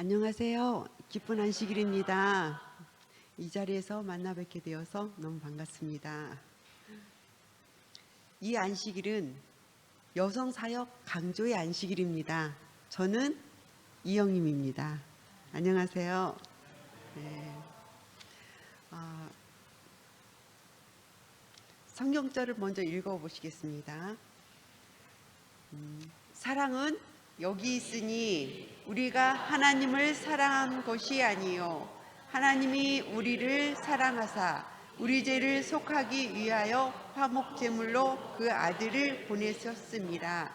안녕하세요. 기쁜 안식일입니다. 이 자리에서 만나 뵙게 되어서 너무 반갑습니다. 이 안식일은 여성 사역 강조의 안식일입니다. 저는 이영임입니다. 안녕하세요. 네. 성경절을 먼저 읽어보시겠습니다. 사랑은 여기 있으니 우리가 하나님을 사랑한 것이 아니요 하나님이 우리를 사랑하사 우리 죄를 속하기 위하여 화목 제물로 그 아들을 보내셨습니다.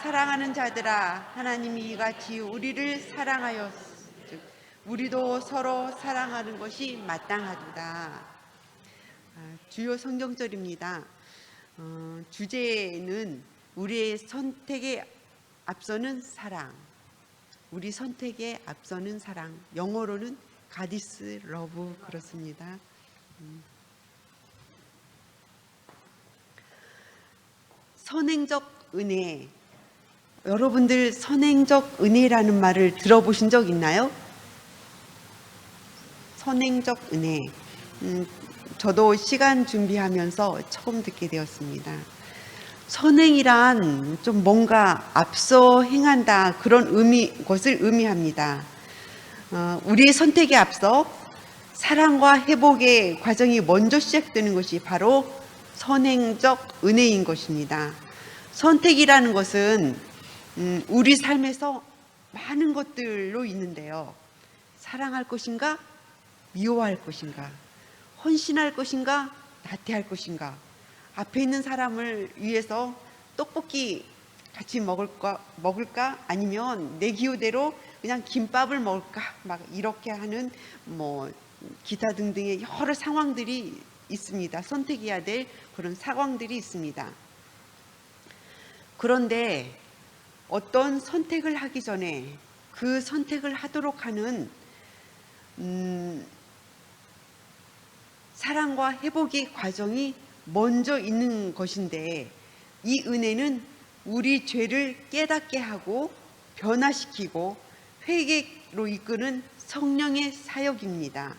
사랑하는 자들아, 하나님이 이같이 우리를 사랑하였즉 우리도 서로 사랑하는 것이 마땅하도다. 주요 성경절입니다. 주제는 우리의 선택에 앞서는 사랑, 우리 선택에 앞서는 사랑, 영어로는 God is love 그렇습니다. 선행적 은혜, 여러분들 선행적 은혜라는 말을 들어보신 적 있나요? 선행적 은혜, 저도 시간 준비하면서 처음 듣게 되었습니다. 선행이란 좀 뭔가 앞서 행한다 그런 것을 의미합니다. 우리의 선택에 앞서 사랑과 회복의 과정이 먼저 시작되는 것이 바로 선행적 은혜인 것입니다. 선택이라는 것은 우리 삶에서 많은 것들로 있는데요. 사랑할 것인가? 미워할 것인가? 헌신할 것인가? 나태할 것인가? 앞에 있는 사람을 위해서 떡볶이 같이 먹을까? 아니면 내 기호대로 그냥 김밥을 먹을까? 막 이렇게 하는 기타 등등의 여러 상황들이 있습니다. 선택해야 될 그런 상황들이 있습니다. 그런데 어떤 선택을 하기 전에 그 선택을 하도록 하는 사랑과 회복의 과정이 먼저 있는 것인데, 이 은혜는 우리 죄를 깨닫게 하고 변화시키고 회개로 이끄는 성령의 사역입니다.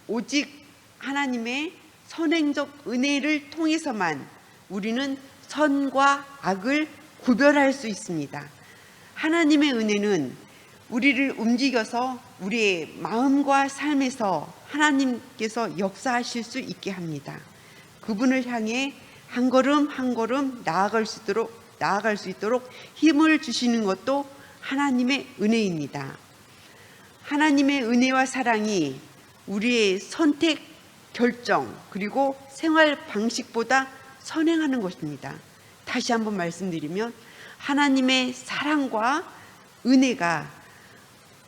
오직 하나님의 선행적 은혜를 통해서만 우리는 선과 악을 구별할 수 있습니다. 하나님의 은혜는 우리를 움직여서 우리의 마음과 삶에서 하나님께서 역사하실 수 있게 합니다. 그분을 향해 한 걸음 한 걸음 나아갈 수 있도록 힘을 주시는 것도 하나님의 은혜입니다. 하나님의 은혜와 사랑이 우리의 선택, 결정, 그리고 생활 방식보다 선행하는 것입니다. 다시 한번 말씀드리면 하나님의 사랑과 은혜가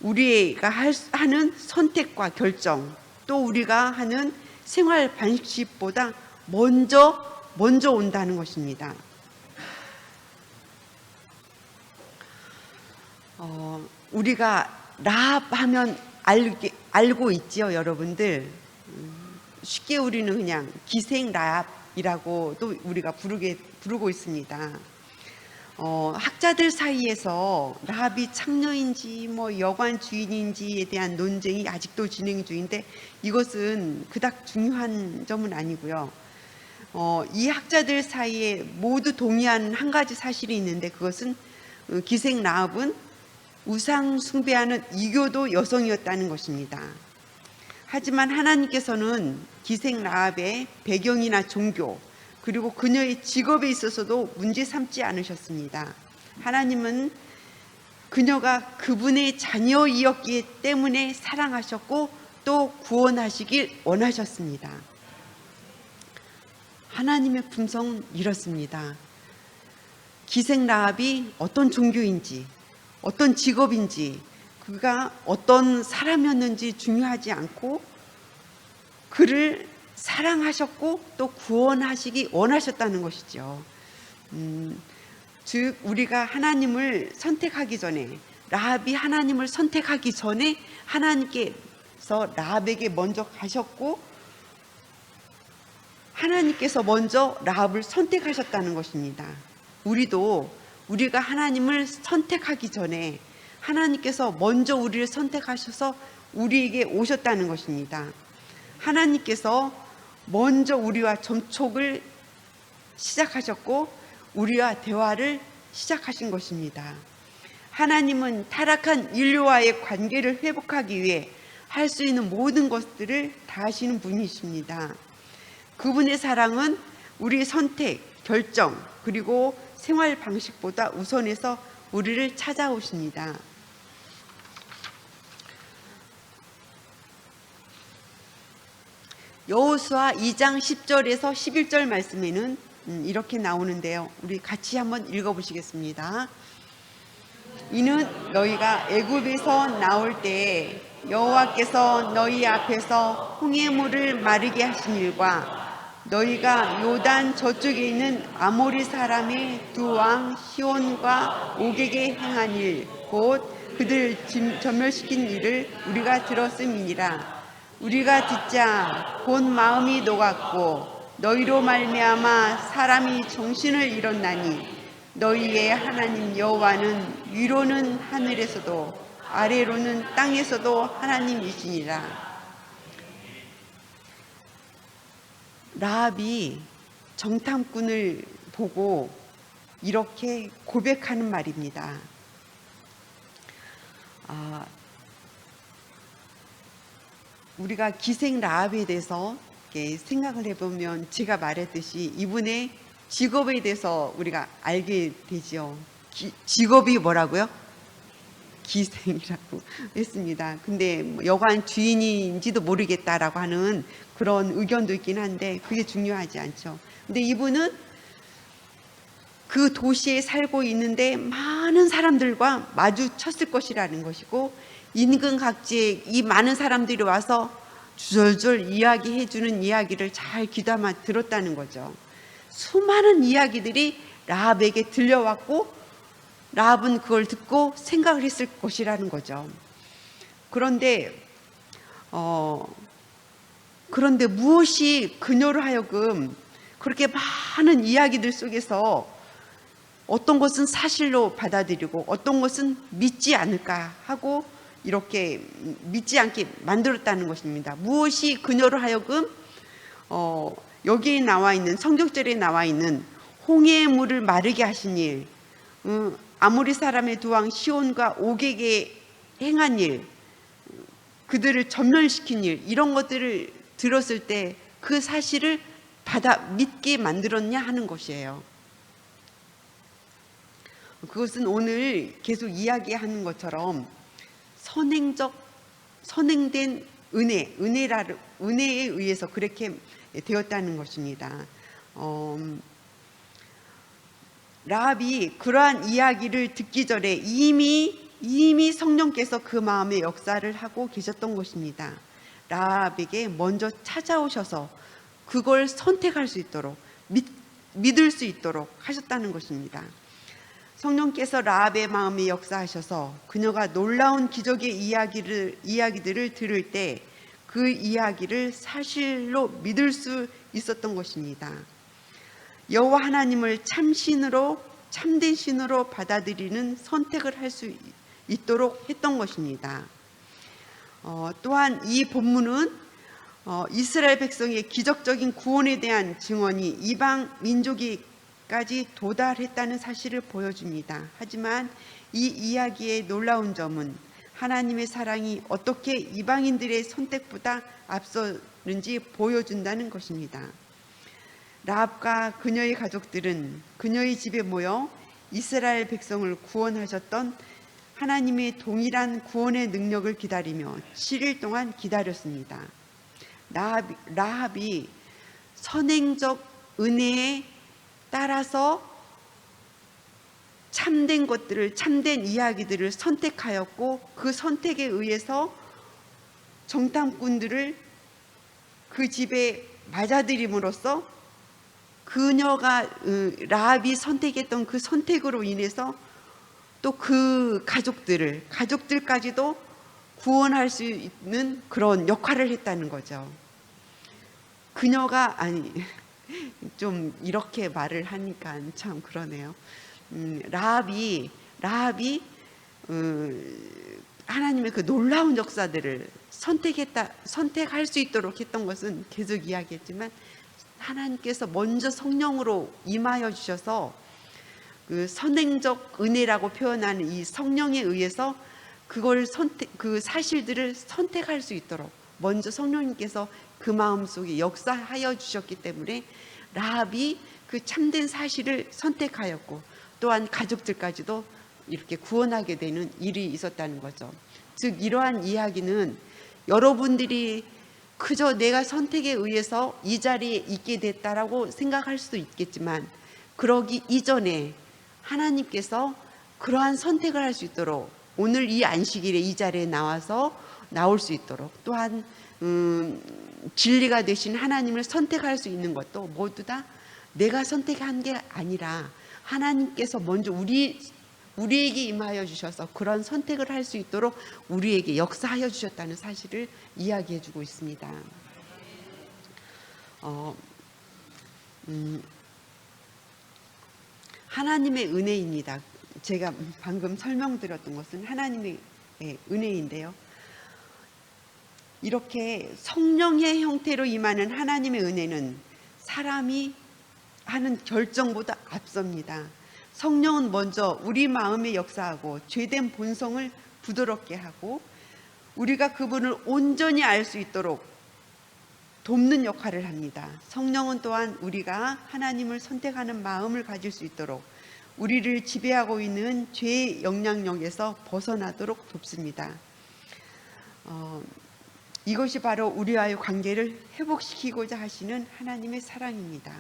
우리가 하는 선택과 결정, 또 우리가 하는 생활 방식보다 먼저 온다는 것입니다. 우리가 라합 하면 알고 있지요, 여러분들. 쉽게 우리는 그냥 기생 라합이라고 또 우리가 부르고 있습니다. 학자들 사이에서 라합이 창녀인지 여관 주인인지에 대한 논쟁이 아직도 진행 중인데, 이것은 그닥 중요한 점은 아니고요. 이 학자들 사이에 모두 동의하는 한 가지 사실이 있는데, 그것은 기생 라합은 우상 숭배하는 이교도 여성이었다는 것입니다. 하지만 하나님께서는 기생 라합의 배경이나 종교, 그리고 그녀의 직업에 있어서도 문제 삼지 않으셨습니다. 하나님은 그녀가 그분의 자녀이었기 때문에 사랑하셨고 또 구원하시길 원하셨습니다. 하나님의 품성은 이렇습니다. 기생 라합이 어떤 종교인지, 어떤 직업인지, 그가 어떤 사람이었는지 중요하지 않고 그를 사랑하셨고 또 구원하시기 원하셨다는 것이죠. 즉 우리가 하나님을 선택하기 전에, 라합이 하나님을 선택하기 전에 하나님께서 라합에게 먼저 가셨고 하나님께서 먼저 라합을 선택하셨다는 것입니다. 우리가 하나님을 선택하기 전에 하나님께서 먼저 우리를 선택하셔서 우리에게 오셨다는 것입니다. 하나님께서 먼저 우리와 접촉을 시작하셨고 우리와 대화를 시작하신 것입니다. 하나님은 타락한 인류와의 관계를 회복하기 위해 할 수 있는 모든 것들을 다 하시는 분이십니다. 그분의 사랑은 우리의 선택, 결정, 그리고 생활 방식보다 우선해서 우리를 찾아오십니다. 여호수아 2장 10절에서 11절 말씀에는 이렇게 나오는데요. 우리 같이 한번 읽어보시겠습니다. 이는 너희가 애굽에서 나올 때에 여호와께서 너희 앞에서 홍해물을 마르게 하신 일과 너희가 요단 저쪽에 있는 아모리 사람의 두 왕 시온과 오게게 행한 일, 곧 그들 전멸시킨 일을 우리가 들었음이니라. 우리가 듣자 곧 마음이 녹았고 너희로 말미암아 사람이 정신을 잃었나니 너희의 하나님 여호와는 위로는 하늘에서도 아래로는 땅에서도 하나님이시니라. 라합이 정탐꾼을 보고 이렇게 고백하는 말입니다. 우리가 기생 라합에 대해서 생각을 해보면 제가 말했듯이 이분의 직업에 대해서 우리가 알게 되죠. 직업이 뭐라고요? 기생이라고 했습니다. 근데 여관 주인인지도 모르겠다라고 하는 그런 의견도 있긴 한데 그게 중요하지 않죠. 근데 이분은 그 도시에 살고 있는데 많은 사람들과 마주쳤을 것이라는 것이고 인근 각지에 이 많은 사람들이 와서 주절절 이야기해주는 이야기를 잘 귀담아 들었다는 거죠. 수많은 이야기들이 라합에게 들려왔고 라합은 그걸 듣고 생각을 했을 것이라는 거죠. 그런데 무엇이 그녀로 하여금 그렇게 많은 이야기들 속에서 어떤 것은 사실로 받아들이고 어떤 것은 믿지 않을까 하고 이렇게 믿지 않게 만들었다는 것입니다. 무엇이 그녀로 하여금 여기에 나와 있는 성경절에 나와 있는 홍해의 물을 마르게 하신 일, 아모리 사람의 두 왕 시온과 오게게 행한 일, 그들을 전멸시킨 일, 이런 것들을 들었을 때 그 사실을 믿게 만들었냐 하는 것이에요. 그것은 오늘 계속 이야기하는 것처럼 선행된 은혜에 의해서 그렇게 되었다는 것입니다. 라합이 그러한 이야기를 듣기 전에 이미 성령께서 그 마음에 역사를 하고 계셨던 것입니다. 라합에게 먼저 찾아오셔서 그걸 선택할 수 있도록 믿을 수 있도록 하셨다는 것입니다. 성령께서 라합의 마음에 역사하셔서 그녀가 놀라운 기적의 이야기들을 들을 때 그 이야기를 사실로 믿을 수 있었던 것입니다. 여호와 하나님을 참된 신으로 받아들이는 선택을 할 수 있도록 했던 것입니다. 또한 이 본문은 이스라엘 백성의 기적적인 구원에 대한 증언이 이방 민족에까지 도달했다는 사실을 보여줍니다. 하지만 이 이야기의 놀라운 점은 하나님의 사랑이 어떻게 이방인들의 선택보다 앞서는지 보여준다는 것입니다. 라합과 그녀의 가족들은 그녀의 집에 모여 이스라엘 백성을 구원하셨던 하나님의 동일한 구원의 능력을 기다리며 7일 동안 기다렸습니다. 라합이 선행적 은혜에 따라서 참된 이야기들을 선택하였고 그 선택에 의해서 정탐꾼들을 그 집에 맞아들임으로써 그녀가 라합이 선택했던 그 선택으로 인해서 또 그 가족들까지도 구원할 수 있는 그런 역할을 했다는 거죠. 좀 이렇게 말을 하니까 참 그러네요. 라합이 하나님의 그 놀라운 역사들을 선택할 수 있도록 했던 것은 계속 이야기했지만, 하나님께서 먼저 성령으로 임하여 주셔서 그 선행적 은혜라고 표현하는 이 성령에 의해서 그걸 그 사실들을 선택할 수 있도록 먼저 성령님께서 그 마음 속에 역사하여 주셨기 때문에 라합이 그 참된 사실을 선택하였고, 또한 가족들까지도 이렇게 구원하게 되는 일이 있었다는 거죠. 즉 이러한 이야기는 여러분들이 그저 내가 선택에 의해서 이 자리에 있게 됐다라고 생각할 수도 있겠지만, 그러기 이전에 하나님께서 그러한 선택을 할 수 있도록 오늘 이 안식일에 이 자리에 나올 수 있도록, 또한 진리가 되신 하나님을 선택할 수 있는 것도 모두 다 내가 선택한 게 아니라 하나님께서 먼저 우리에게 임하여 주셔서 그런 선택을 할 수 있도록 우리에게 역사하여 주셨다는 사실을 이야기해 주고 있습니다. 하나님의 은혜입니다. 제가 방금 설명드렸던 것은 하나님의 은혜인데요. 이렇게 성령의 형태로 임하는 하나님의 은혜는 사람이 하는 결정보다 앞섭니다. 성령은 먼저 우리 마음에 역사하고 죄된 본성을 부드럽게 하고 우리가 그분을 온전히 알 수 있도록 돕는 역할을 합니다. 성령은 또한 우리가 하나님을 선택하는 마음을 가질 수 있도록 우리를 지배하고 있는 죄의 영향력에서 벗어나도록 돕습니다. 이것이 바로 우리와의 관계를 회복시키고자 하시는 하나님의 사랑입니다.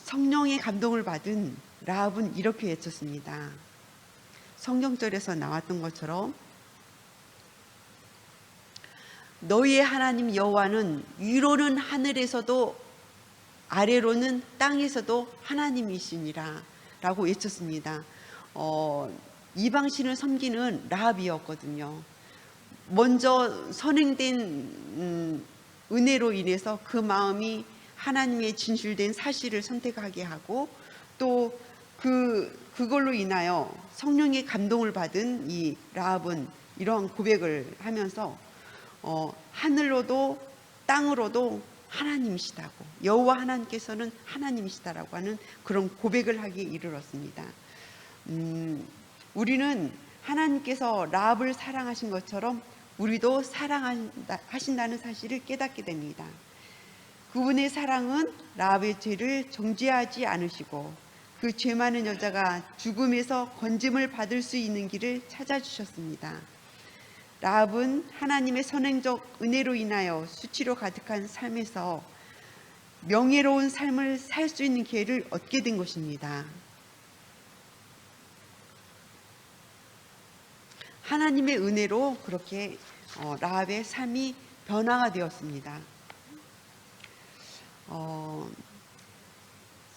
성령의 감동을 받은 라합은 이렇게 외쳤습니다. 성경절에서 나왔던 것처럼 너희의 하나님 여호와는 위로는 하늘에서도 아래로는 땅에서도 하나님이시니라 라고 외쳤습니다. 이방신을 섬기는 라합이었거든요. 먼저 선행된 은혜로 인해서 그 마음이 하나님의 진실된 사실을 선택하게 하고, 또 그걸로 인하여 성령의 감동을 받은 이 라합은 이러한 고백을 하면서 하늘로도 땅으로도 하나님이시다고, 여호와 하나님께서는 하나님이시다라고 하는 그런 고백을 하기에 이르렀습니다. 우리는 하나님께서 라합을 사랑하신 것처럼 우리도 사랑하신다는 사실을 깨닫게 됩니다. 그분의 사랑은 라합의 죄를 정죄하지 않으시고 그 죄 많은 여자가 죽음에서 건짐을 받을 수 있는 길을 찾아주셨습니다. 라합은 하나님의 선행적 은혜로 인하여 수치로 가득한 삶에서 명예로운 삶을 살 수 있는 기회를 얻게 된 것입니다. 하나님의 은혜로 그렇게 라합의 삶이 변화가 되었습니다.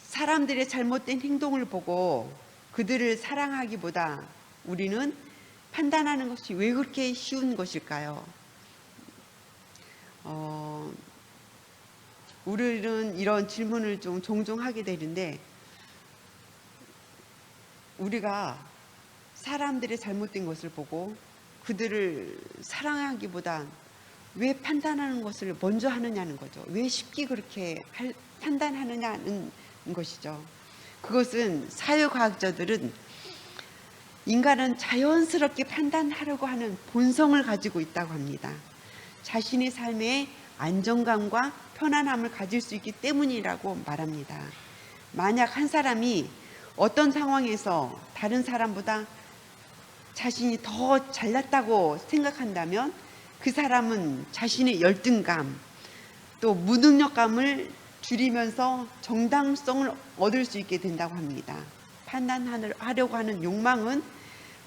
사람들의 잘못된 행동을 보고 그들을 사랑하기보다 우리는 판단하는 것이 왜 그렇게 쉬운 것일까요? 우리는 이런 질문을 좀 종종 하게 되는데, 우리가 사람들의 잘못된 것을 보고 그들을 사랑하기보다 왜 판단하는 것을 먼저 하느냐는 거죠. 왜 쉽게 그렇게 판단하느냐는 것이죠. 그것은 사회과학자들은 인간은 자연스럽게 판단하려고 하는 본성을 가지고 있다고 합니다. 자신의 삶에 안정감과 편안함을 가질 수 있기 때문이라고 말합니다. 만약 한 사람이 어떤 상황에서 다른 사람보다 자신이 더 잘났다고 생각한다면 그 사람은 자신의 열등감, 또 무능력감을 줄이면서 정당성을 얻을 수 있게 된다고 합니다. 판단하려고 하는 욕망은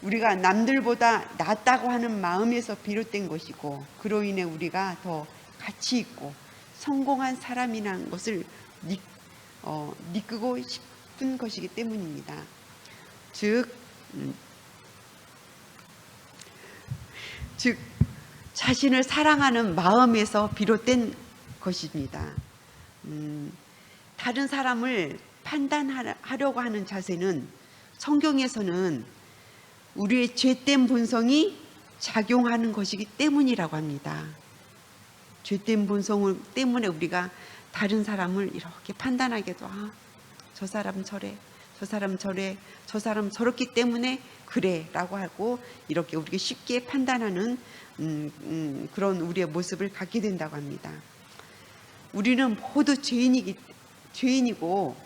우리가 남들보다 낫다고 하는 마음에서 비롯된 것이고, 그로 인해 우리가 더 가치 있고 성공한 사람이라는 것을 느끼고 싶은 것이기 때문입니다. 즉 자신을 사랑하는 마음에서 비롯된 것입니다. 다른 사람을 판단하려고 하는 자세는 성경에서는 우리의 죄된 본성이 작용하는 것이기 때문이라고 합니다. 죄된 본성 때문에 우리가 다른 사람을 이렇게 판단하게도 저 사람 저래, 저 사람 저래, 저 사람 저렇기 때문에 그래 라고 하고 이렇게 우리가 쉽게 판단하는 그런 우리의 모습을 갖게 된다고 합니다. 우리는 모두 죄인이고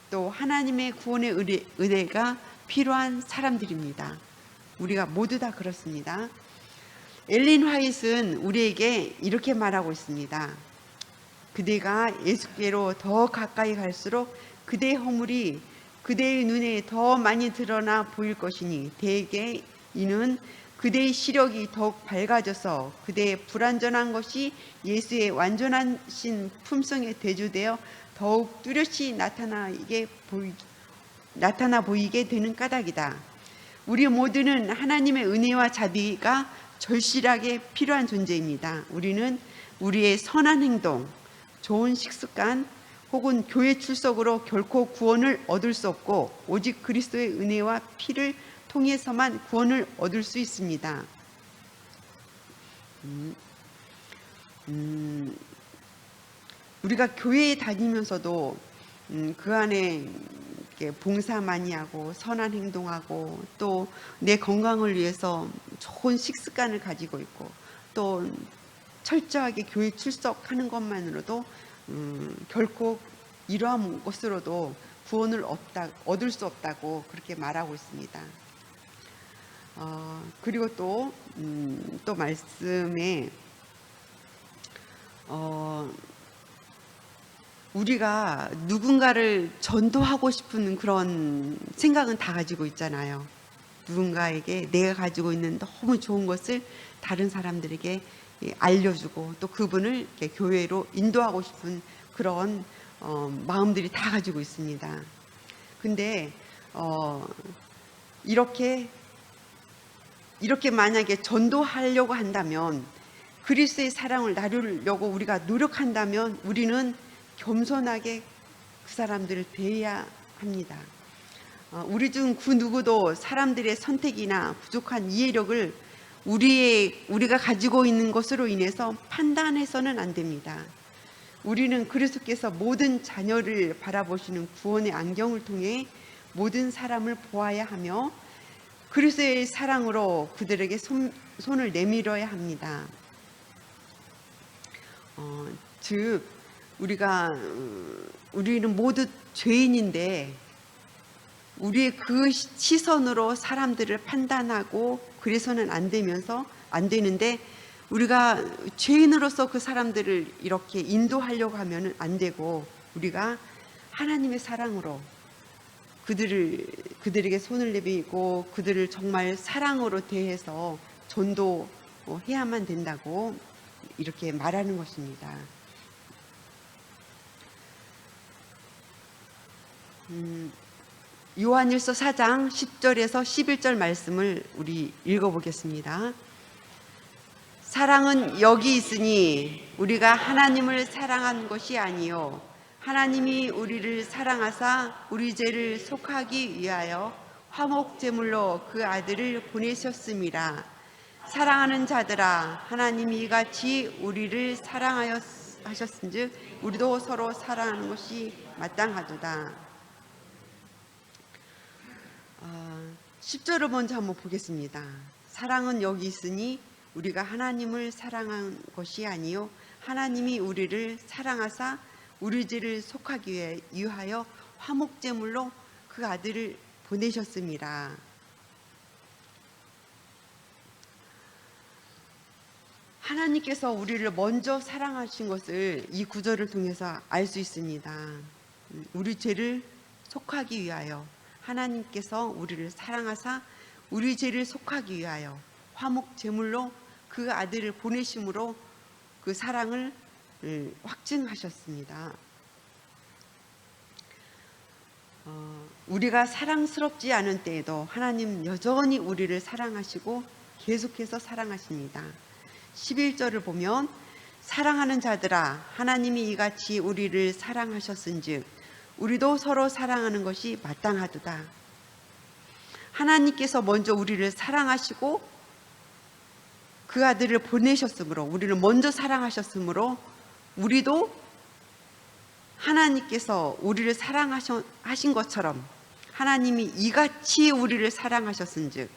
또 하나님의 구원의 은혜가 필요한 사람들입니다. 우리가 모두 다 그렇습니다. 엘린 화이트는 우리에게 이렇게 말하고 있습니다. 그대가 예수께로 더 가까이 갈수록 그대의 허물이 그대의 눈에 더 많이 드러나 보일 것이니 대개 이는 그대의 시력이 더욱 밝아져서 그대의 불완전한 것이 예수의 완전하신 품성에 대조되어 더욱 뚜렷이 나타나 보이게 되는 까닭이다. 우리 모두는 하나님의 은혜와 자비가 절실하게 필요한 존재입니다. 우리는 우리의 선한 행동, 좋은 식습관 혹은 교회 출석으로 결코 구원을 얻을 수 없고 오직 그리스도의 은혜와 피를 통해서만 구원을 얻을 수 있습니다. 우리가 교회에 다니면서도 그 안에 봉사 많이 하고 선한 행동하고 또 내 건강을 위해서 좋은 식습관을 가지고 있고 또 철저하게 교회 출석하는 것만으로도 결코 이러한 것으로도 구원을 얻을 수 없다고 그렇게 말하고 있습니다. 그리고 또 말씀에 우리가 누군가를 전도하고 싶은 그런 생각은 다 가지고 있잖아요. 누군가에게 내가 가지고 있는 너무 좋은 것을 다른 사람들에게 알려주고 또 그분을 이렇게 교회로 인도하고 싶은 그런 마음들이 다 가지고 있습니다. 근데 이렇게 만약에 전도하려고 한다면 그리스도의 사랑을 나누려고 우리가 노력한다면 우리는 겸손하게 그 사람들을 대해야 합니다. 우리 중 그 누구도 사람들의 선택이나 부족한 이해력을 우리가 가지고 있는 것으로 인해서 판단해서는 안 됩니다. 우리는 그리스도께서 모든 자녀를 바라보시는 구원의 안경을 통해 모든 사람을 보아야 하며 그리스도의 사랑으로 그들에게 손을 내밀어야 합니다. 즉 우리는 모두 죄인인데 우리의 그 시선으로 사람들을 판단하고 그래서는 안 되는데 우리가 죄인으로서 그 사람들을 이렇게 인도하려고 하면 안 되고 우리가 하나님의 사랑으로 그들에게 손을 내밀고 그들을 정말 사랑으로 대해서 전도해야만 된다고 이렇게 말하는 것입니다. 요한일서 4장 10절에서 11절 말씀을 우리 읽어보겠습니다. 사랑은 여기 있으니 우리가 하나님을 사랑한 것이 아니요 하나님이 우리를 사랑하사 우리 죄를 속하기 위하여 화목제물로 그 아들을 보내셨음이라. 사랑하는 자들아 하나님이 이같이 우리를 사랑하셨은즉 우리도 서로 사랑하는 것이 마땅하도다. 10절을 먼저 한번 보겠습니다. 사랑은 여기 있으니 우리가 하나님을 사랑한 것이 아니요 하나님이 우리를 사랑하사 우리 죄를 속하기 위하여 화목제물로 그 아들을 보내셨음이라. 하나님께서 우리를 먼저 사랑하신 것을 이 구절을 통해서 알 수 있습니다. 우리 죄를 속하기 위하여 하나님께서 우리를 사랑하사 우리 죄를 속하기 위하여 화목 제물로 그 아들을 보내심으로 그 사랑을 확증하셨습니다. 우리가 사랑스럽지 않은 때에도 하나님 여전히 우리를 사랑하시고 계속해서 사랑하십니다. 11절을 보면 사랑하는 자들아 하나님이 이같이 우리를 사랑하셨은즉 우리도 서로 사랑하는 것이 마땅하도다. 하나님께서 먼저 우리를 사랑하시고 그 아들을 보내셨으므로, 우리를 먼저 사랑하셨으므로 우리도 하나님께서 우리를 사랑하신 것처럼 하나님이 이같이 우리를 사랑하셨은즉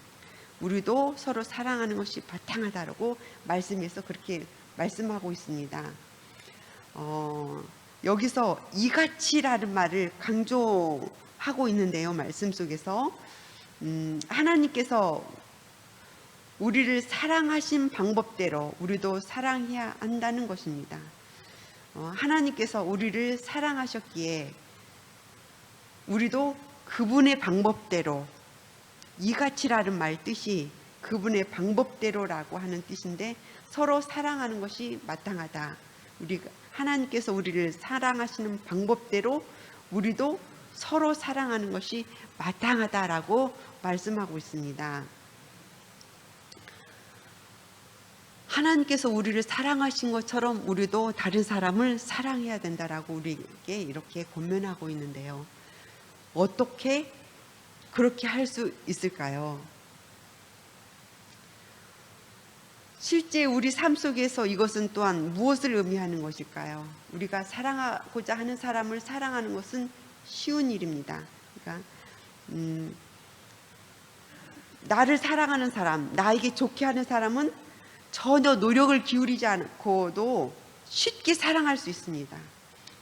우리도 서로 사랑하는 것이 바탕하다라고 말씀에서 그렇게 말씀하고 있습니다. 여기서 이같이라는 말을 강조하고 있는데요. 말씀 속에서 하나님께서 우리를 사랑하신 방법대로 우리도 사랑해야 한다는 것입니다. 하나님께서 우리를 사랑하셨기에 우리도 그분의 방법대로, 이같이라는 말 뜻이 그분의 방법대로라고 하는 뜻인데 서로 사랑하는 것이 마땅하다. 하나님께서 우리를 사랑하시는 방법대로 우리도 서로 사랑하는 것이 마땅하다라고 말씀하고 있습니다. 하나님께서 우리를 사랑하신 것처럼 우리도 다른 사람을 사랑해야 된다라고 우리에게 이렇게 권면하고 있는데요. 어떻게 그렇게 할 수 있을까요? 실제 우리 삶 속에서 이것은 또한 무엇을 의미하는 것일까요? 우리가 사랑하고자 하는 사람을 사랑하는 것은 쉬운 일입니다. 그러니까 나를 사랑하는 사람, 나에게 좋게 하는 사람은 전혀 노력을 기울이지 않고도 쉽게 사랑할 수 있습니다.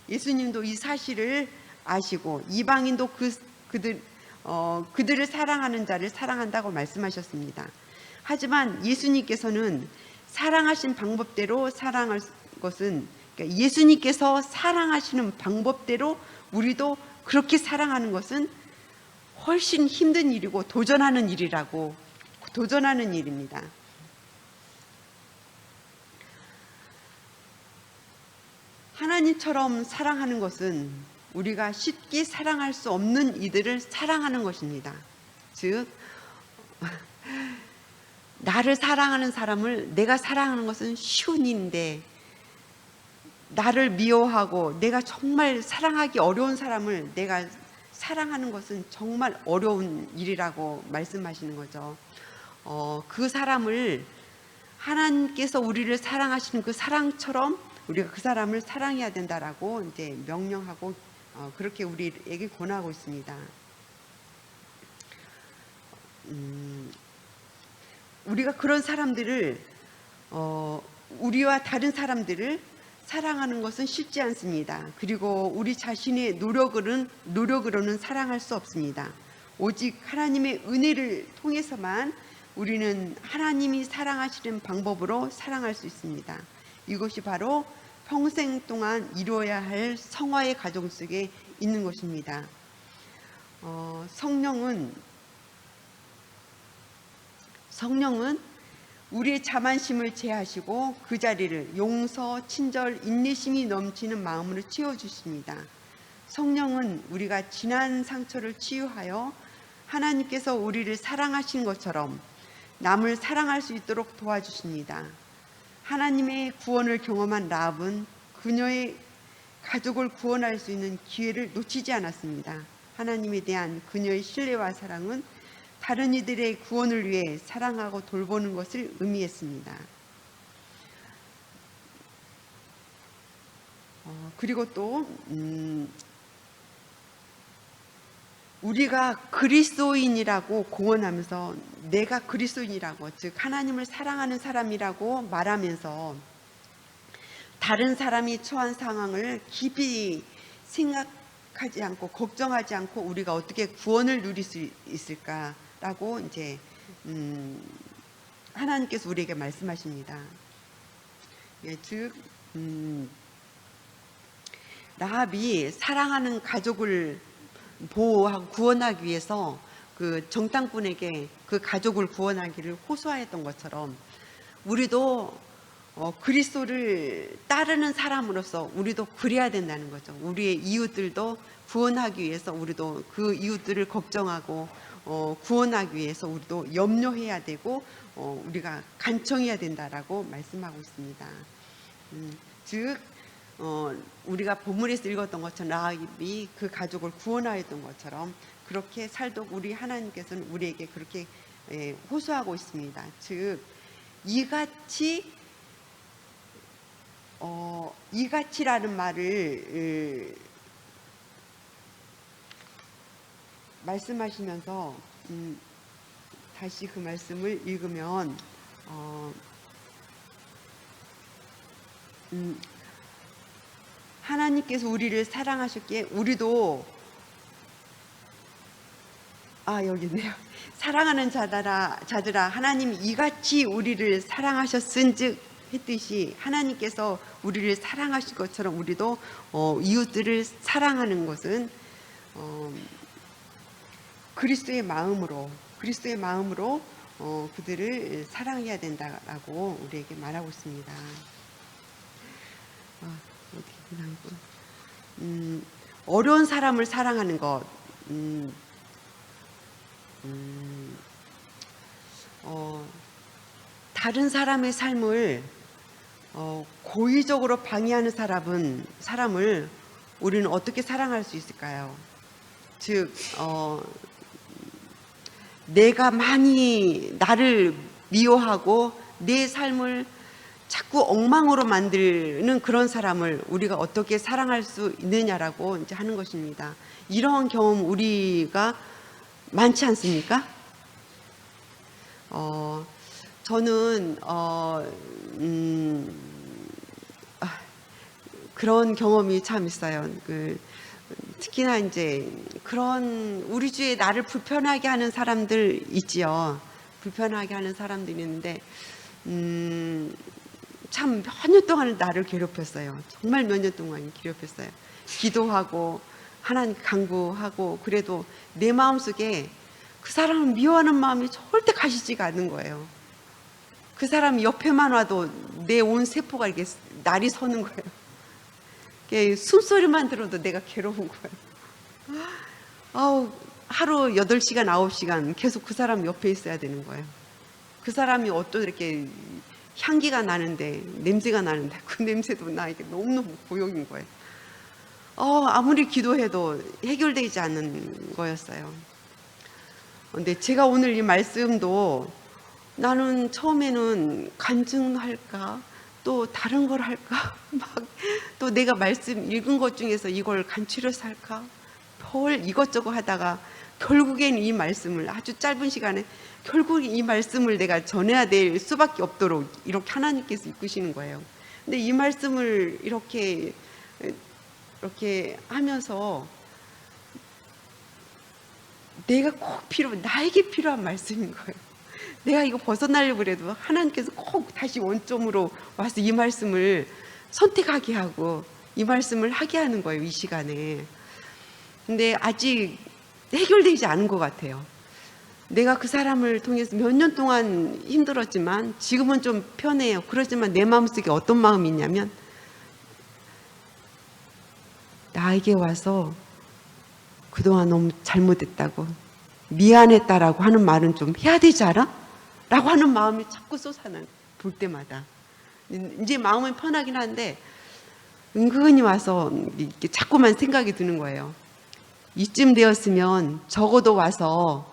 예수님도 이 사실을 아시고 이방인도 그들을 사랑하는 자를 사랑한다고 말씀하셨습니다. 하지만 예수님께서는 사랑하신 방법대로 사랑할 것은, 그러니까 예수님께서 사랑하시는 방법대로 우리도 그렇게 사랑하는 것은 훨씬 힘든 일이고 도전하는 일입니다. 하나님처럼 사랑하는 것은 우리가 쉽게 사랑할 수 없는 이들을 사랑하는 것입니다. 즉 나를 사랑하는 사람을 내가 사랑하는 것은 쉬운 일인데 나를 미워하고 내가 정말 사랑하기 어려운 사람을 내가 사랑하는 것은 정말 어려운 일이라고 말씀하시는 거죠. 그 사람을 하나님께서 우리를 사랑하시는 그 사랑처럼 우리가 그 사람을 사랑해야 된다라고 이제 명령하고 그렇게 우리에게 권하고 있습니다. 우리가 그런 사람들을 우리와 다른 사람들을 사랑하는 것은 쉽지 않습니다. 그리고 우리 자신의 노력으로는 사랑할 수 없습니다. 오직 하나님의 은혜를 통해서만 우리는 하나님이 사랑하시는 방법으로 사랑할 수 있습니다. 이것이 바로 평생 동안 이루어야 할 성화의 과정 속에 있는 것입니다. 성령은 우리의 자만심을 제하시고 그 자리를 용서, 친절, 인내심이 넘치는 마음으로 채워주십니다. 성령은 우리가 지난 상처를 치유하여 하나님께서 우리를 사랑하신 것처럼 남을 사랑할 수 있도록 도와주십니다. 하나님의 구원을 경험한 라합은 그녀의 가족을 구원할 수 있는 기회를 놓치지 않았습니다. 하나님에 대한 그녀의 신뢰와 사랑은 다른 이들의 구원을 위해 사랑하고 돌보는 것을 의미했습니다. 그리고 또 우리가 그리스도인이라고 공언하면서 내가 그리스도인이라고, 즉 하나님을 사랑하는 사람이라고 말하면서 다른 사람이 처한 상황을 깊이 생각하지 않고 걱정하지 않고 우리가 어떻게 구원을 누릴 수 있을까라고 이제 하나님께서 우리에게 말씀하십니다. 즉 라합이 사랑하는 가족을 보호하고 구원하기 위해서 그 정탐꾼에게 그 가족을 구원하기를 호소하였던 것처럼 우리도 그리스도를 따르는 사람으로서 우리도 그래야 된다는 거죠. 우리의 이웃들도 구원하기 위해서 우리도 그 이웃들을 걱정하고 구원하기 위해서 우리도 염려해야 되고 우리가 간청해야 된다라고 말씀하고 있습니다. 즉 우리가 본문에서 읽었던 것처럼 라합이 그 가족을 구원하였던 것처럼 그렇게 살도록 우리 하나님께서는 우리에게 그렇게 호소하고 있습니다. 즉 이같이라는 말을 말씀하시면서 다시 그 말씀을 읽으면 하나님께서 우리를 사랑하셨기에 우리도 여기 있네요. 사랑하는 자들아 하나님이 이같이 우리를 사랑하셨은즉 했듯이 하나님께서 우리를 사랑하신 것처럼 우리도 이웃들을 사랑하는 것은 그리스도의 마음으로 그들을 사랑해야 된다라고 우리에게 말하고 있습니다. 어려운 사람을 사랑하는 것, 다른 사람의 삶을 고의적으로 방해하는 사람을 우리는 어떻게 사랑할 수 있을까요? 즉 내가 많이 나를 미워하고 내 삶을 자꾸 엉망으로 만드는 그런 사람을 우리가 어떻게 사랑할 수 있느냐라고 이제 하는 것입니다. 이런 경험 우리가 많지 않습니까? 저는 그런 경험이 참 있어요. 특히나 이제 그런 우리 주위에 나를 불편하게 하는 사람들 있지요. 불편하게 하는 사람들이 있는데 참 몇 년 동안 나를 괴롭혔어요. 정말 몇 년 동안 괴롭혔어요. 기도하고 하나님 강구하고 그래도 내 마음속에 그 사람을 미워하는 마음이 절대 가시지가 않는 거예요. 그 사람이 옆에만 와도 내 온 세포가 이렇게 날이 서는 거예요. 숨소리만 들어도 내가 괴로운 거예요. 하루 8시간, 9시간 계속 그 사람 옆에 있어야 되는 거예요. 그 사람이 어떤 이렇게 향기가 나는데, 냄새가 나는데 그 냄새도 나에게 너무너무 고역인 거예요. 아무리 기도해도 해결되지 않는 거였어요. 근데 제가 오늘 이 말씀도 나는 처음에는 간증할까? 또 다른 걸 할까? 또 내가 말씀 읽은 것 중에서 이걸 간추려서 할까? 별 이것저것 하다가 결국엔 이 말씀을 아주 짧은 시간에 결국 이 말씀을 내가 전해야 될 수밖에 없도록 이렇게 하나님께서 이끄시는 거예요. 근데 이 말씀을 이렇게 하면서 내가 꼭 나에게 필요한 말씀인 거예요. 내가 이거 벗어나려고 그래도 하나님께서 꼭 다시 원점으로 와서 이 말씀을 선택하게 하고 이 말씀을 하게 하는 거예요, 이 시간에. 근데 아직 해결되지 않은 것 같아요. 내가 그 사람을 통해서 몇 년 동안 힘들었지만 지금은 좀 편해요. 그렇지만 내 마음속에 어떤 마음이 있냐면 나에게 와서 그동안 너무 잘못했다고 미안했다라고 하는 말은 좀 해야 되지 않아? 라고 하는 마음이 자꾸 솟아나요. 볼 때마다. 이제 마음은 편하긴 한데 은근히 와서 이렇게 자꾸만 생각이 드는 거예요. 이쯤 되었으면 적어도 와서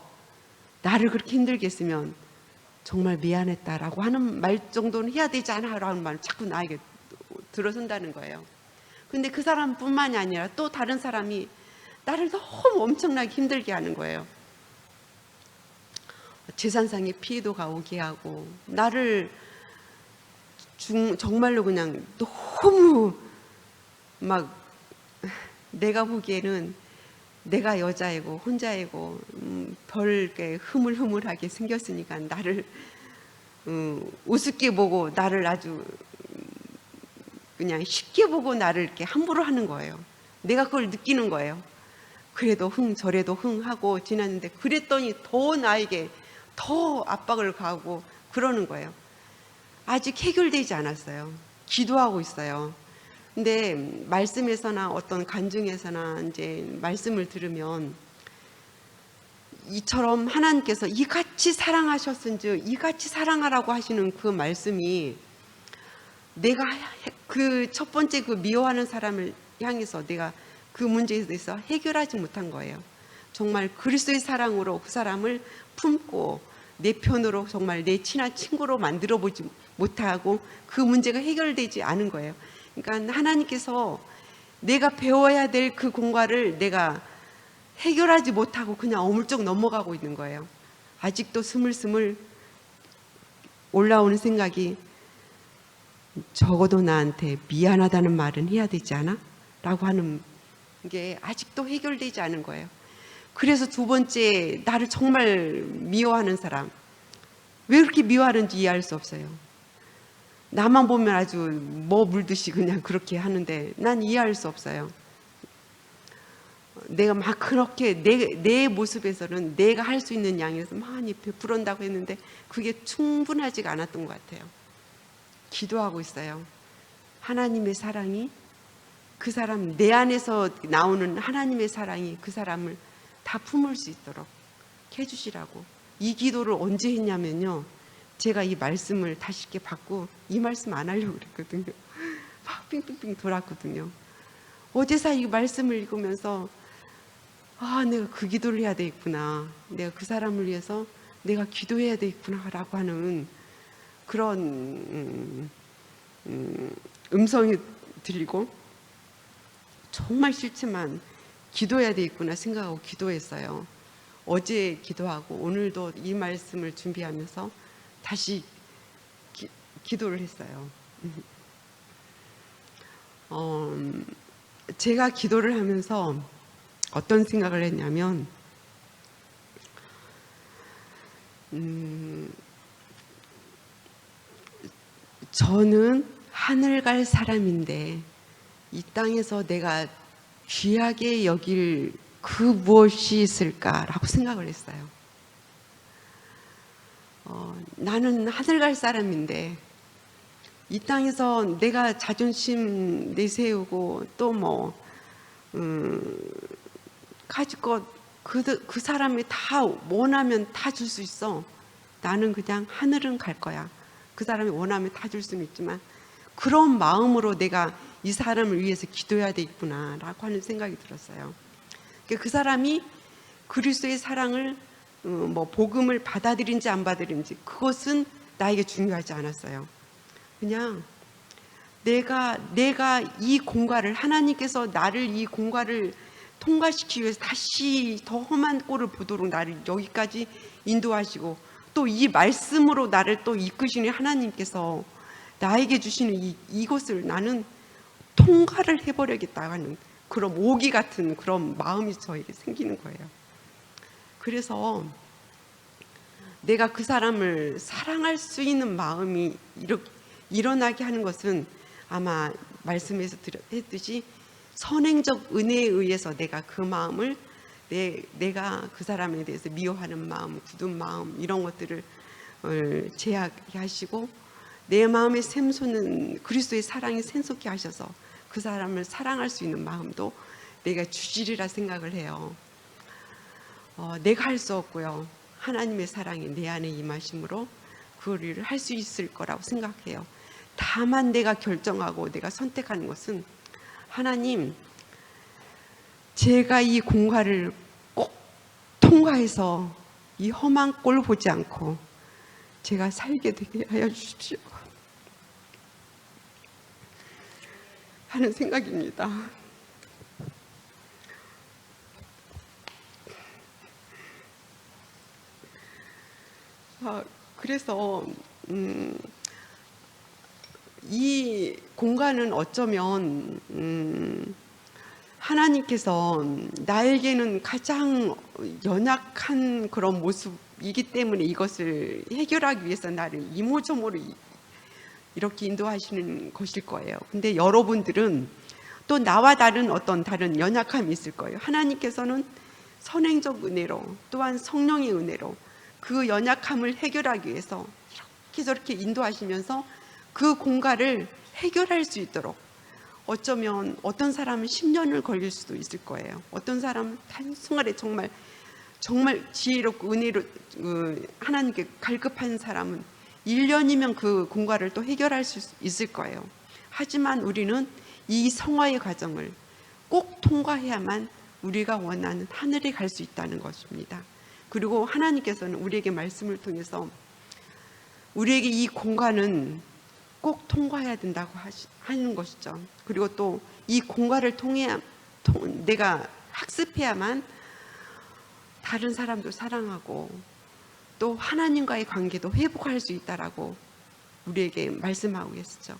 나를 그렇게 힘들게 했으면 정말 미안했다라고 하는 말 정도는 해야 되지 않아? 라는 말을 자꾸 나에게 들어선다는 거예요. 근데 그 사람뿐만이 아니라 또 다른 사람이 나를 너무 엄청나게 힘들게 하는 거예요. 재산상의 피해도가 오게 하고 나를 정말로 그냥 너무 막 내가 보기에는 내가 여자이고 혼자이고 별게 흐물흐물하게 생겼으니까 나를 우습게 보고 나를 아주 그냥 쉽게 보고 나를 이렇게 함부로 하는 거예요. 내가 그걸 느끼는 거예요. 그래도 저래도 하고 지났는데 그랬더니 더 나에게 더 압박을 가하고 그러는 거예요. 아직 해결되지 않았어요. 기도하고 있어요. 근데 말씀에서나 어떤 간증에서나 이제 말씀을 들으면 이처럼 하나님께서 이같이 사랑하셨은즉 이같이 사랑하라고 하시는 그 말씀이 내가 그 첫 번째 그 미워하는 사람을 향해서 내가 그 문제에 대해서 해결하지 못한 거예요. 정말 그리스도의 사랑으로 그 사람을 품고 내 편으로 정말 내 친한 친구로 만들어 보지 못하고 그 문제가 해결되지 않은 거예요. 그러니까 하나님께서 내가 배워야 될 그 공과를 내가 해결하지 못하고 그냥 어물쩍 넘어가고 있는 거예요. 아직도 스물스물 올라오는 생각이, 적어도 나한테 미안하다는 말은 해야 되지 않아? 라고 하는 게 아직도 해결되지 않은 거예요. 그래서 두 번째, 나를 정말 미워하는 사람, 왜 그렇게 미워하는지 이해할 수 없어요. 나만 보면 아주 뭐 물듯이 그냥 그렇게 하는데 난 이해할 수 없어요. 내가 막 그렇게 내 모습에서는 내가 할 수 있는 양에서 많이 베풀었다고 했는데 그게 충분하지가 않았던 것 같아요. 기도하고 있어요. 하나님의 사랑이, 그 사람 내 안에서 나오는 하나님의 사랑이 그 사람을 다 품을 수 있도록 해주시라고. 이 기도를 언제 했냐면요, 제가 이 말씀을 다시 이렇게 받고 이 말씀 안 하려고 그랬거든요. 막 빙빙빙 돌았거든요. 어제사 이 말씀을 읽으면서 내가 그 기도를 해야 되겠구나, 내가 그 사람을 위해서 내가 기도해야 되겠구나 라고 하는 그런 음성이 들리고, 정말 싫지만 기도해야 되겠구나 생각하고 기도했어요. 어제 기도하고 오늘도 이 말씀을 준비하면서 다시 기도를 했어요. 제가 기도를 하면서 어떤 생각을 했냐면, 저는 하늘 갈 사람인데 이 땅에서 내가 귀하게 여길 그 무엇이 있을까라고 생각을 했어요. 나는 하늘 갈 사람인데 이 땅에서 내가 자존심 내세우고 또 뭐 가지고 그 사람이 다 원하면 다 줄 수 있어. 나는 그냥 하늘은 갈 거야. 그 사람이 원하면 다 줄 수는 있지만 그런 마음으로 내가 이 사람을 위해서 기도해야 되겠구나 라고 하는 생각이 들었어요. 그 사람이 그리스도의 사랑을 뭐 복음을 받아들인지 안 받아들인지 그것은 나에게 중요하지 않았어요. 그냥 내가 이 공과를, 하나님께서 나를 이 공과를 통과시키기 위해서 다시 더 험한 꼴을 보도록 나를 여기까지 인도하시고 또 이 말씀으로 나를 또 이끄시는 하나님께서 나에게 주시는 이것을 나는 통과를 해버려야겠다 하는 그런 오기 같은 그런 마음이 저에게 생기는 거예요. 그래서 내가 그 사람을 사랑할 수 있는 마음이 이렇게 일어나게 하는 것은 아마 말씀에서 했듯이 선행적 은혜에 의해서 내가 그 마음을 내가 그 사람에 대해서 미워하는 마음, 굳은 마음 이런 것들을 제하시고 내 마음의 샘솟는 그리스도의 사랑이 샘솟게 하셔서 그 사람을 사랑할 수 있는 마음도 내가 주시리라 생각을 해요. 내가 할 수 없고요. 하나님의 사랑이 내 안에 임하심으로 그 일을 할 수 있을 거라고 생각해요. 다만 내가 결정하고 내가 선택하는 것은, 하나님, 제가 이 공과를 꼭 통과해서 이 험한 꼴 보지 않고 제가 살게 되게 하여 주십시오 하는 생각입니다. 그래서 이 공간은 어쩌면 하나님께서 나에게는 가장 연약한 그런 모습이기 때문에 이것을 해결하기 위해서 나를 이모저모로 이렇게 인도하시는 것일 거예요. 근데 여러분들은 또 나와 다른 다른 연약함이 있을 거예요. 하나님께서는 선행적 은혜로 또한 성령의 은혜로 그 연약함을 해결하기 위해서 이렇게 저렇게 인도하시면서 그 공간을 해결할 수 있도록, 어쩌면 어떤 사람은 10년을 걸릴 수도 있을 거예요. 어떤 사람은 단순간에 정말 지혜롭고 은혜로 하나님께 갈급한 사람은 1년이면 그 공간을 또 해결할 수 있을 거예요. 하지만 우리는 이 성화의 과정을 꼭 통과해야만 우리가 원하는 하늘에 갈 수 있다는 것입니다. 그리고 하나님께서는 우리에게 말씀을 통해서 우리에게 이 공간은 꼭 통과해야 된다고 하는 것이죠. 그리고 또 이 공간을 통해 내가 학습해야만 다른 사람도 사랑하고 또 하나님과의 관계도 회복할 수 있다라고 우리에게 말씀하고 계시죠.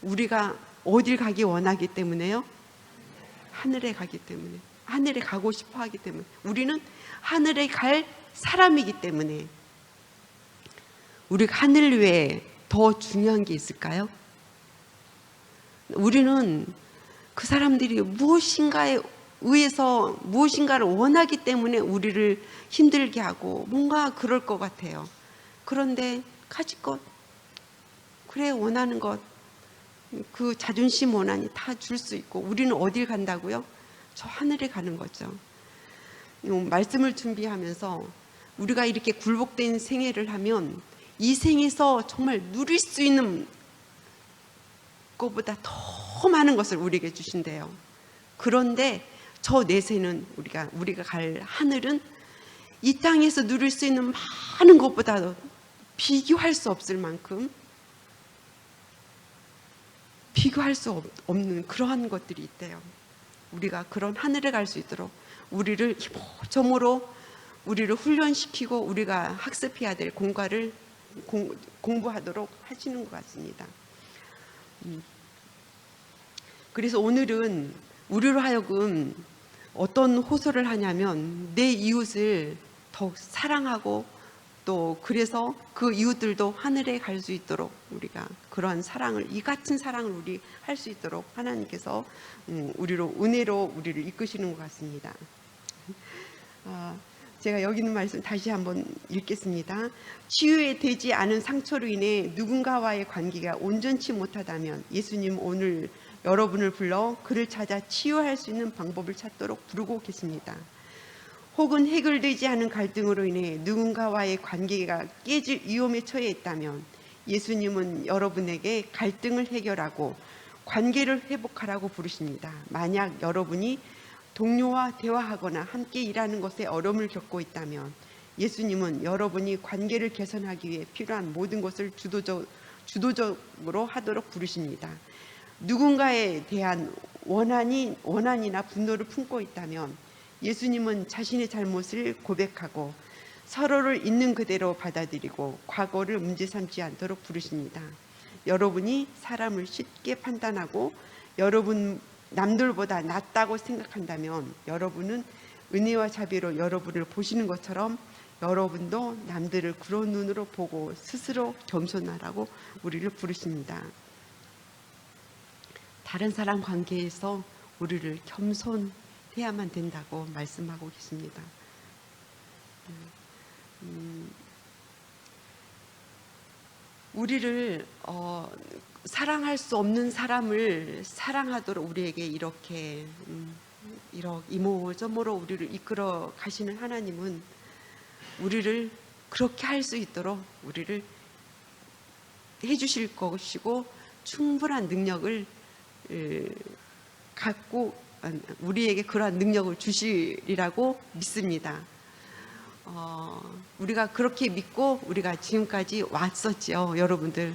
우리가 어딜 가기 원하기 때문에요? 하늘에 가기 때문에, 하늘에 가고 싶어 하기 때문에, 우리는 하늘에 갈 사람이기 때문에. 우리가 하늘 외에 더 중요한 게 있을까요? 우리는 그 사람들이 무엇인가에 의해서 무엇인가를 원하기 때문에 우리를 힘들게 하고 뭔가 그럴 것 같아요. 그런데 가질 것, 그래 원하는 것, 그 자존심 원한이 다 줄 수 있고, 우리는 어딜 간다고요? 저 하늘에 가는 거죠. 말씀을 준비하면서 우리가 이렇게 굴복된 생애를 하면 이 생에서 정말 누릴 수 있는 것보다 더 많은 것을 우리에게 주신대요. 그런데 저 내세는 우리가 갈 하늘은 이 땅에서 누릴 수 있는 많은 것보다 비교할 수 없을 만큼 비교할 수 없는 그러한 것들이 있대요. 우리가 그런 하늘에 갈 수 있도록 우리를 힘으로 우리를 훈련시키고 우리가 학습해야 될 공과를 공부하도록 하시는 것 같습니다. 그래서 오늘은 우리로 하여금 어떤 호소를 하냐면 내 이웃을 더욱 사랑하고 또 그래서 그 이웃들도 하늘에 갈 수 있도록 우리가 그러한 사랑을, 이 같은 사랑을 우리 할 수 있도록 하나님께서 우리로 은혜로 우리를 이끄시는 것 같습니다. 제가 여기 있는 말씀 다시 한번 읽겠습니다. 치유되지 않은 상처로 인해 누군가와의 관계가 온전치 못하다면 예수님 오늘 여러분을 불러 그를 찾아 치유할 수 있는 방법을 찾도록 부르고 계십니다. 혹은 해결되지 않은 갈등으로 인해 누군가와의 관계가 깨질 위험에 처해 있다면 예수님은 여러분에게 갈등을 해결하고 관계를 회복하라고 부르십니다. 만약 여러분이 동료와 대화하거나 함께 일하는 것에 어려움을 겪고 있다면 예수님은 여러분이 관계를 개선하기 위해 필요한 모든 것을 주도적으로 하도록 부르십니다. 누군가에 대한 원한이나 분노를 품고 있다면 예수님은 자신의 잘못을 고백하고 서로를 있는 그대로 받아들이고 과거를 문제 삼지 않도록 부르십니다. 여러분이 사람을 쉽게 판단하고 여러분 남들보다 낫다고 생각한다면 여러분은 은혜와 자비로 여러분을 보시는 것처럼 여러분도 남들을 그런 눈으로 보고 스스로 겸손하라고 우리를 부르십니다. 다른 사람 관계에서 우리를 겸손해야만 된다고 말씀하고 계십니다. 우리를 사랑할 수 없는 사람을 사랑하도록 우리에게 이렇게 이모저모로 우리를 이끌어 가시는 하나님은 우리를 그렇게 할 수 있도록 우리를 해주실 것이고 충분한 능력을 갖고 우리에게 그러한 능력을 주시리라고 믿습니다. 우리가 그렇게 믿고 우리가 지금까지 왔었죠, 여러분들.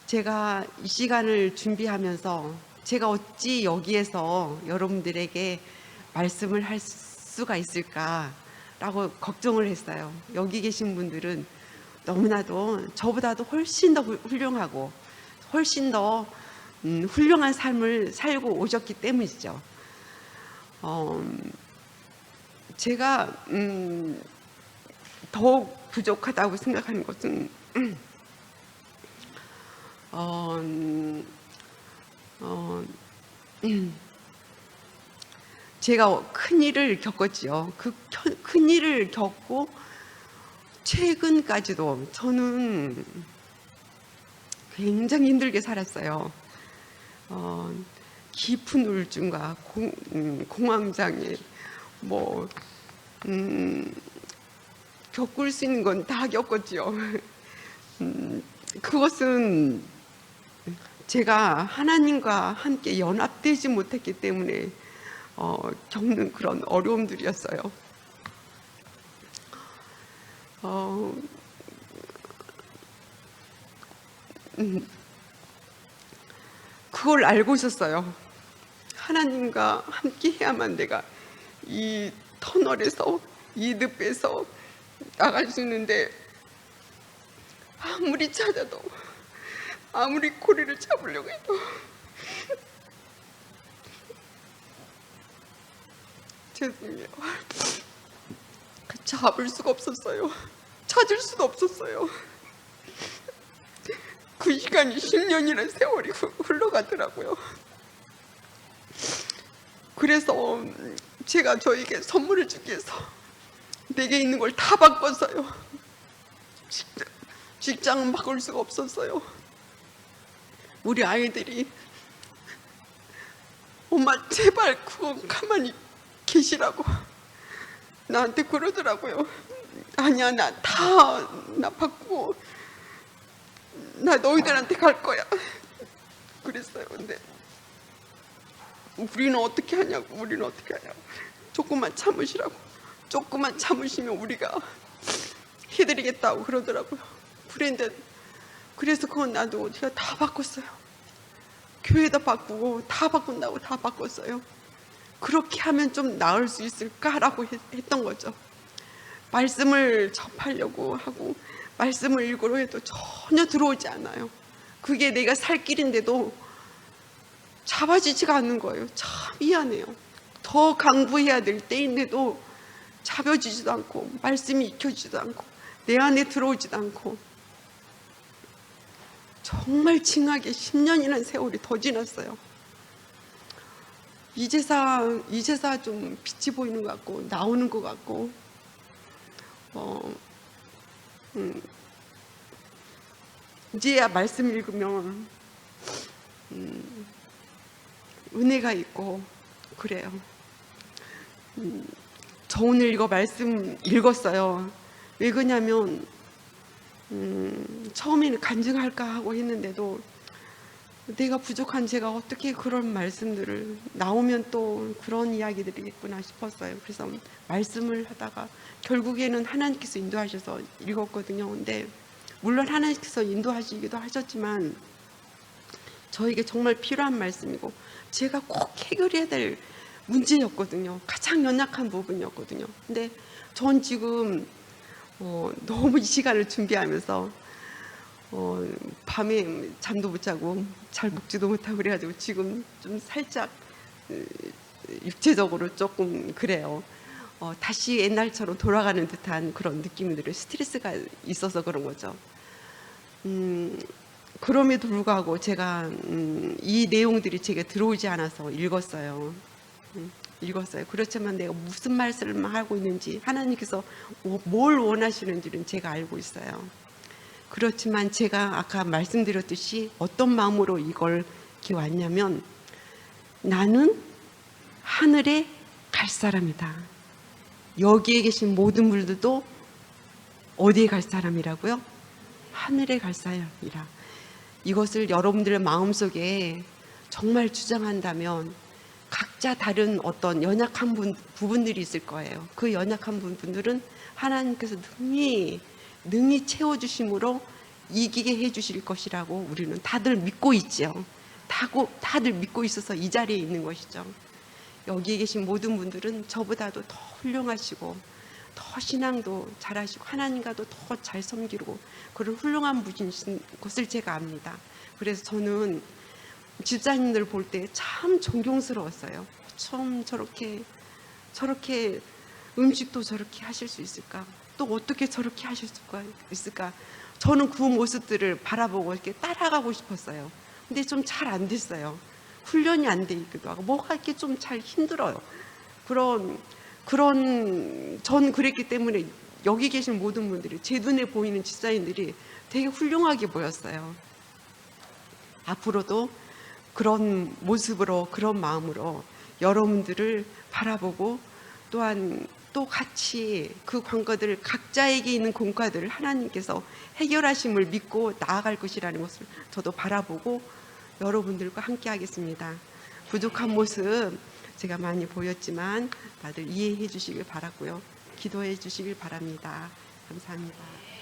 제가 이 시간을 준비하면서 제가 어찌 여기에서 여러분들에게 말씀을 할 수가 있을까라고 걱정을 했어요. 여기 계신 분들은 너무나도 저보다도 훨씬 더 훌륭하고 훨씬 더 훌륭한 삶을 살고 오셨기 때문이죠. 제가 더욱 부족하다고 생각하는 것은 제가 큰 일을 겪었지요. 그 큰 일을 겪고 최근까지도 저는 굉장히 힘들게 살았어요. 깊은 우울증과 공황장애, 겪을 수 있는 건 다 겪었지요. 그것은 제가 하나님과 함께 연합되지 못했기 때문에 겪는 그런 어려움들이었어요. 그걸 알고 있었어요. 하나님과 함께 해야만 내가 이 터널에서, 이 늪에서 나갈 수 있는데, 아무리 찾아도, 아무리 고리를 잡으려고 해도 죄송해요. 잡을 수가 없었어요. 찾을 수도 없었어요. 그 시간이 10년이라는 세월이 흘러가더라고요. 그래서 제가 저에게 선물을 주기 위해서 내게 있는 걸 다 바꿨어요. 직장은 바꿀 수가 없었어요. 우리 아이들이 엄마 제발 그거 가만히 계시라고 나한테 그러더라고요. 아니야, 나 바꾸고 나 너희들한테 갈 거야 그랬어요. 근데 우리는 어떻게 하냐고. 조금만 참으시라고. 조금만 참으시면 우리가 해드리겠다고 그러더라고요. 그래서 그건 나도 제가 다 바꿨어요. 교회도 바꾸고 다 바꾼다고 다 바꿨어요. 그렇게 하면 좀 나을 수 있을까라고 했던 거죠. 말씀을 접하려고 하고 말씀을 읽으려 해도 전혀 들어오지 않아요. 그게 내가 살 길인데도 잡아지지가 않는 거예요. 참 미안해요. 더 강구해야 될 때인데도 잡아지지도 않고 말씀이 익혀지지도 않고 내 안에 들어오지도 않고, 정말 징하게 10년이라는 세월이 더 지났어요. 이제사 좀 빛이 보이는 것 같고 나오는 것 같고, 이제야 말씀 읽으면 은혜가 있고 그래요. 저 오늘 이거 말씀 읽었어요. 왜 그러냐면 처음에는 간증할까 하고 했는데도 내가 부족한 제가 어떻게 그런 말씀들을 나오면 또 그런 이야기들이겠구나 싶었어요. 그래서 말씀을 하다가 결국에는 하나님께서 인도하셔서 읽었거든요. 근데 물론 하나님께서 인도하시기도 하셨지만 저에게 정말 필요한 말씀이고 제가 꼭 해결해야 될 문제였거든요. 가장 연약한 부분이었거든요. 근데 전 지금 너무 이 시간을 준비하면서 밤에 잠도 못 자고 잘 먹지도 못하고 그래가지고 지금 좀 살짝 육체적으로 조금 그래요. 다시 옛날처럼 돌아가는 듯한 그런 느낌이 들어요. 스트레스가 있어서 그런 거죠. 그럼에도 불구하고 제가 이 내용들이 제게 들어오지 않아서 읽었어요. 그렇지만 내가 무슨 말씀을 하고 있는지, 하나님께서 뭘 원하시는지는 제가 알고 있어요. 그렇지만 제가 아까 말씀드렸듯이 어떤 마음으로 이걸 이렇게 왔냐면, 나는 하늘에 갈 사람이다. 여기에 계신 모든 분들도 어디에 갈 사람이라고요? 하늘에 갈 사람이라. 이것을 여러분들의 마음속에 정말 주장한다면 각자 다른 어떤 연약한 부분들이 있을 거예요. 그 연약한 부분들은 하나님께서 능히 채워주심으로 이기게 해주실 것이라고 우리는 다들 믿고 있죠. 다들 믿고 있어서 이 자리에 있는 것이죠. 여기에 계신 모든 분들은 저보다도 더 훌륭하시고 더 신앙도 잘하시고 하나님과도 더 잘 섬기고 그런 훌륭한 분이신 것을 제가 압니다. 그래서 저는 집사님들 볼 때 참 존경스러웠어요. 참 저렇게 음식도 저렇게 하실 수 있을까? 또 어떻게 저렇게 하실 수가 있을까? 저는 그 모습들을 바라보고 이렇게 따라가고 싶었어요. 근데 좀 잘 안 됐어요. 훈련이 안 돼 있기도 하고 뭐가 이렇게 좀 잘 힘들어요. 전 그랬기 때문에 여기 계신 모든 분들이, 제 눈에 보이는 집사님들이 되게 훌륭하게 보였어요. 앞으로도 그런 모습으로, 그런 마음으로 여러분들을 바라보고 또한 또 같이 그 관과들, 각자에게 있는 공과들을 하나님께서 해결하심을 믿고 나아갈 것이라는 것을 저도 바라보고 여러분들과 함께 하겠습니다. 부족한 모습 제가 많이 보였지만 다들 이해해 주시길 바라고요. 기도해 주시길 바랍니다. 감사합니다.